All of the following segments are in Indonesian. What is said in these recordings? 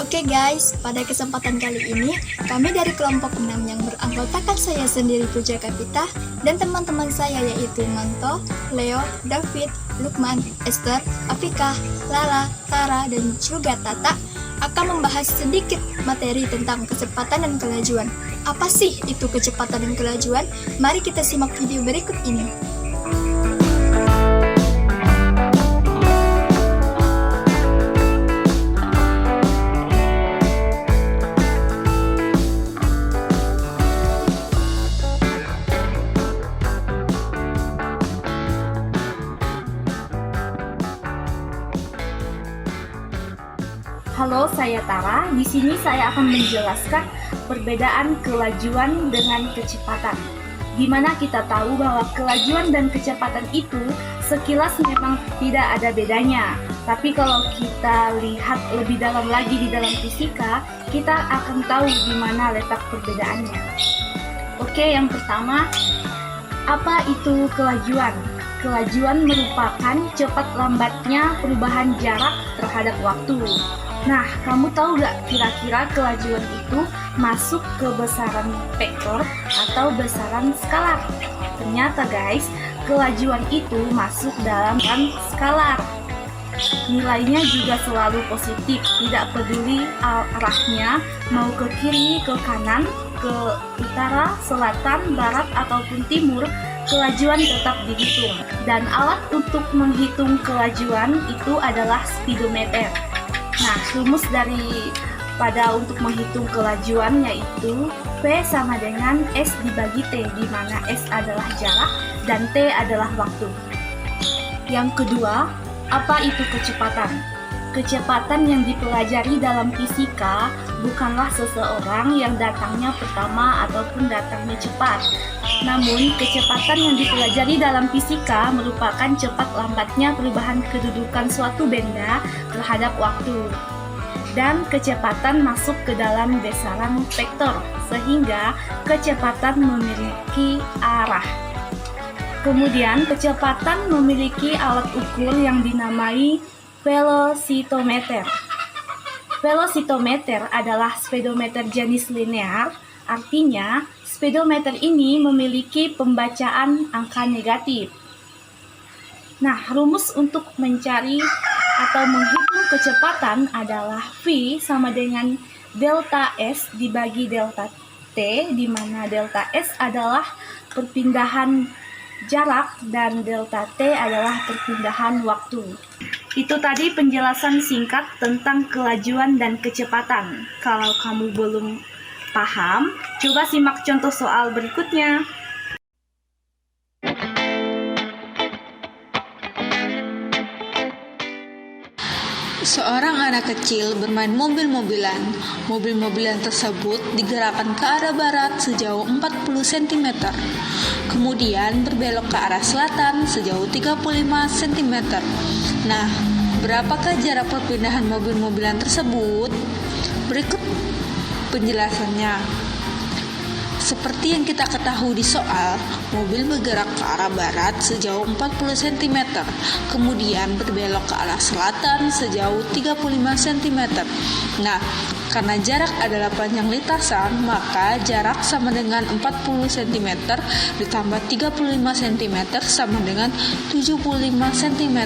Oke guys, pada kesempatan kali ini, kami dari kelompok 6 yang beranggotakan saya sendiri Puja Kapita dan teman-teman saya yaitu Manto, Leo, David, Lukman, Esther, Apika, Lala, Tara, dan juga Tata akan membahas sedikit materi tentang kecepatan dan kelajuan. Apa sih itu kecepatan dan kelajuan? Mari kita simak video berikut ini. Halo, saya Tara. Di sini saya akan menjelaskan perbedaan kelajuan dengan kecepatan. Di mana kita tahu bahwa kelajuan dan kecepatan itu sekilas memang tidak ada bedanya. Tapi kalau kita lihat lebih dalam lagi di dalam fisika, kita akan tahu di mana letak perbedaannya. Oke, yang pertama, apa itu kelajuan? Kelajuan merupakan cepat lambatnya perubahan jarak terhadap waktu. Nah, kamu tahu gak kira-kira kelajuan itu masuk ke besaran vektor atau besaran skalar? Ternyata guys, kelajuan itu masuk dalam skalar. Nilainya juga selalu positif, tidak peduli arahnya, mau ke kiri, ke kanan, ke utara, selatan, barat, ataupun timur, kelajuan tetap dihitung. Dan alat untuk menghitung kelajuan itu adalah speedometer. Nah, rumus pada untuk menghitung kelajuan yaitu P sama dengan S dibagi T, di mana S adalah jarak dan T adalah waktu. Yang kedua, apa itu kecepatan? Kecepatan yang dipelajari dalam fisika bukanlah seseorang yang datangnya pertama ataupun datangnya cepat. Namun, kecepatan yang dipelajari dalam fisika merupakan cepat lambatnya perubahan kedudukan suatu benda terhadap waktu. Dan kecepatan masuk ke dalam besaran vektor, sehingga kecepatan memiliki arah. Kemudian, kecepatan memiliki alat ukur yang dinamai velocitometer. Velocitometer adalah speedometer jenis linear, artinya speedometer ini memiliki pembacaan angka negatif. Nah, rumus untuk mencari atau menghitung kecepatan adalah V sama dengan delta S dibagi delta T, di mana delta S adalah perpindahan jarak dan delta T adalah perpindahan waktu. Itu tadi penjelasan singkat tentang kelajuan dan kecepatan. Kalau kamu belum paham, coba simak contoh soal berikutnya. Seorang anak kecil bermain mobil-mobilan. Mobil-mobilan tersebut digerakkan ke arah barat sejauh 40 cm. Kemudian berbelok ke arah selatan sejauh 35 cm. Nah, berapakah jarak perpindahan mobil-mobilan tersebut? Berikut penjelasannya. Seperti yang kita ketahui di soal, mobil bergerak ke arah barat sejauh 40 cm, kemudian berbelok ke arah selatan sejauh 35 cm. Nah, karena jarak adalah panjang lintasan, maka jarak sama dengan 40 cm ditambah 35 cm sama dengan 75 cm.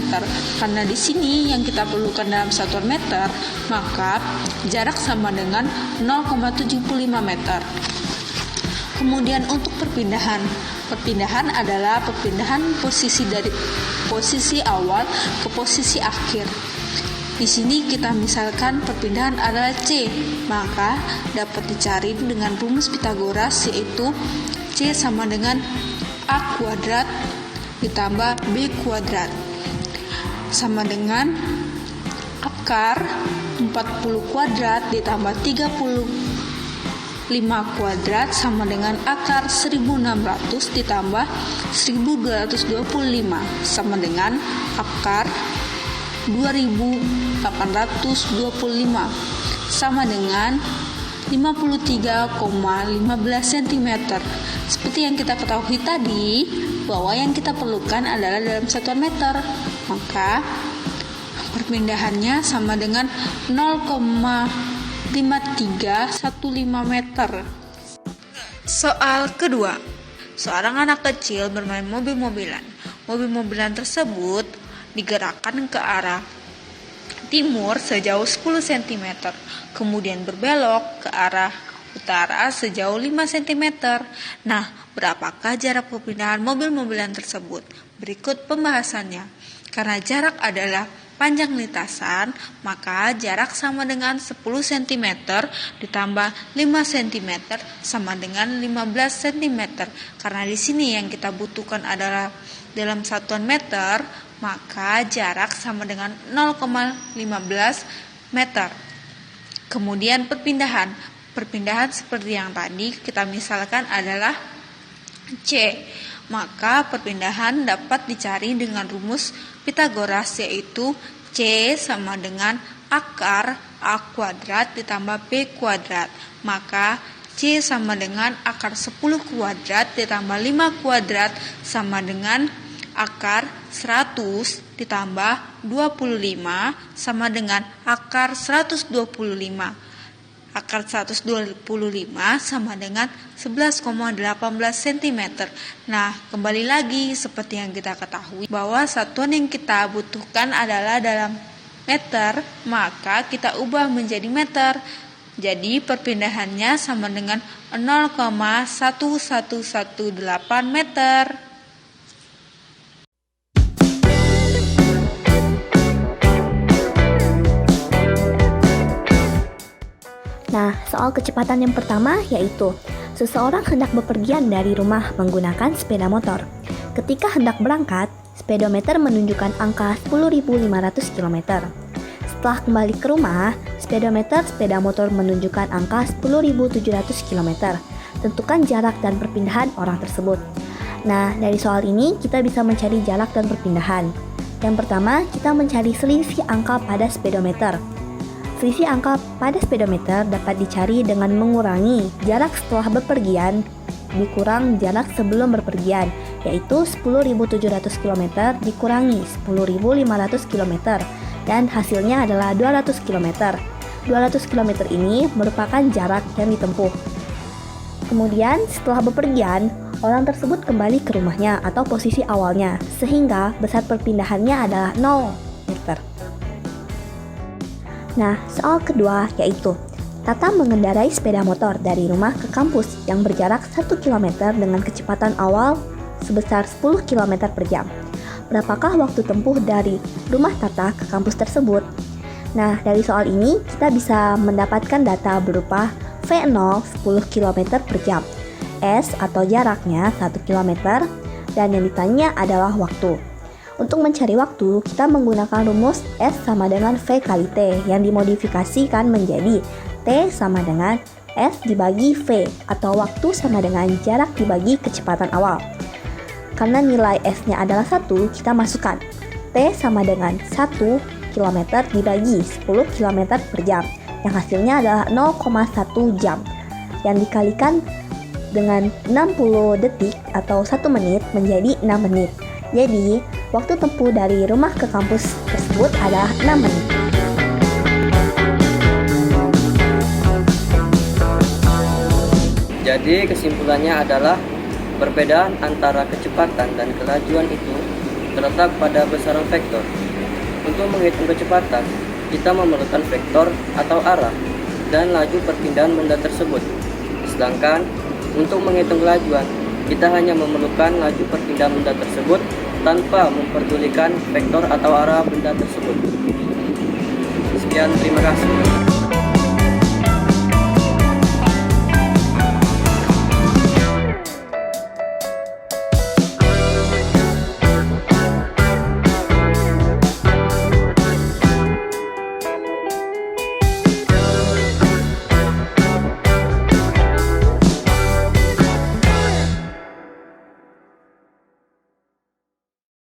Karena di sini yang kita perlukan dalam satuan meter, maka jarak sama dengan 0,75 meter. Kemudian untuk perpindahan adalah perpindahan posisi dari posisi awal ke posisi akhir. Di sini kita misalkan perpindahan adalah C, maka dapat dicari dengan rumus Pythagoras, yaitu C sama dengan A kuadrat ditambah B kuadrat sama dengan akar 40 kuadrat ditambah 35 kuadrat sama dengan akar 1600 ditambah 1225 sama dengan akar 2825 sama dengan 53,15 cm. Seperti yang kita ketahui tadi, bahwa yang kita perlukan adalah dalam satuan meter, maka perpindahannya sama dengan 0,75 5315 meter. Soal kedua, seorang anak kecil bermain mobil-mobilan. Mobil-mobilan tersebut digerakkan ke arah timur sejauh 10 cm, kemudian berbelok ke arah utara sejauh 5 cm. Nah, berapakah jarak perpindahan mobil-mobilan tersebut? Berikut pembahasannya. Karena jarak adalah panjang lintasan, maka jarak sama dengan 10 cm ditambah 5 cm sama dengan 15 cm. Karena di sini yang kita butuhkan adalah dalam satuan meter, maka jarak sama dengan 0,15 meter. Kemudian perpindahan seperti yang tadi kita misalkan adalah C. Maka perpindahan dapat dicari dengan rumus Pythagoras, yaitu C sama dengan akar A kuadrat ditambah B kuadrat. Maka C sama dengan akar 10 kuadrat ditambah 5 kuadrat sama dengan akar 100 ditambah 25 sama dengan akar 125. Akar 125 sama dengan 11,18 cm. Nah, kembali lagi seperti yang kita ketahui bahwa satuan yang kita butuhkan adalah dalam meter, maka kita ubah menjadi meter. Jadi perpindahannya sama dengan 0,1118 meter. Nah, soal kecepatan yang pertama yaitu seseorang hendak bepergian dari rumah menggunakan sepeda motor. Ketika hendak berangkat, speedometer menunjukkan angka 10.500 km. Setelah kembali ke rumah, speedometer sepeda motor menunjukkan angka 10.700 km. Tentukan jarak dan perpindahan orang tersebut. Nah, dari soal ini kita bisa mencari jarak dan perpindahan. Yang pertama, kita mencari selisih angka pada speedometer. Selisih angka pada speedometer dapat dicari dengan mengurangi jarak setelah bepergian dikurang jarak sebelum bepergian, yaitu 10.700 km dikurangi 10.500 km, dan hasilnya adalah 200 km. 200 km ini merupakan jarak yang ditempuh. Kemudian setelah bepergian, orang tersebut kembali ke rumahnya atau posisi awalnya, sehingga besar perpindahannya adalah 0 meter. Nah, soal kedua yaitu Tata mengendarai sepeda motor dari rumah ke kampus yang berjarak 1 km dengan kecepatan awal sebesar 10 km per jam. Berapakah waktu tempuh dari rumah Tata ke kampus tersebut? Nah, dari soal ini kita bisa mendapatkan data berupa V0 10 km per jam, S atau jaraknya 1 km, dan yang ditanya adalah waktu. Untuk mencari waktu, kita menggunakan rumus S sama dengan V kali T yang dimodifikasikan menjadi T sama dengan S dibagi V atau waktu sama dengan jarak dibagi kecepatan awal. Karena nilai S-nya adalah 1, kita masukkan T sama dengan 1 km dibagi 10 km per jam, yang hasilnya adalah 0,1 jam, yang dikalikan dengan 60 detik atau 1 menit menjadi 6 menit. Jadi, waktu tempuh dari rumah ke kampus tersebut adalah 6 menit. Jadi kesimpulannya adalah perbedaan antara kecepatan dan kelajuan itu terletak pada besaran vektor. Untuk menghitung kecepatan, kita memerlukan vektor atau arah dan laju perpindahan benda tersebut. Sedangkan untuk menghitung kelajuan, kita hanya memerlukan laju perpindahan benda tersebut tanpa memperdulikan vektor atau arah benda tersebut. Sekian, terima kasih.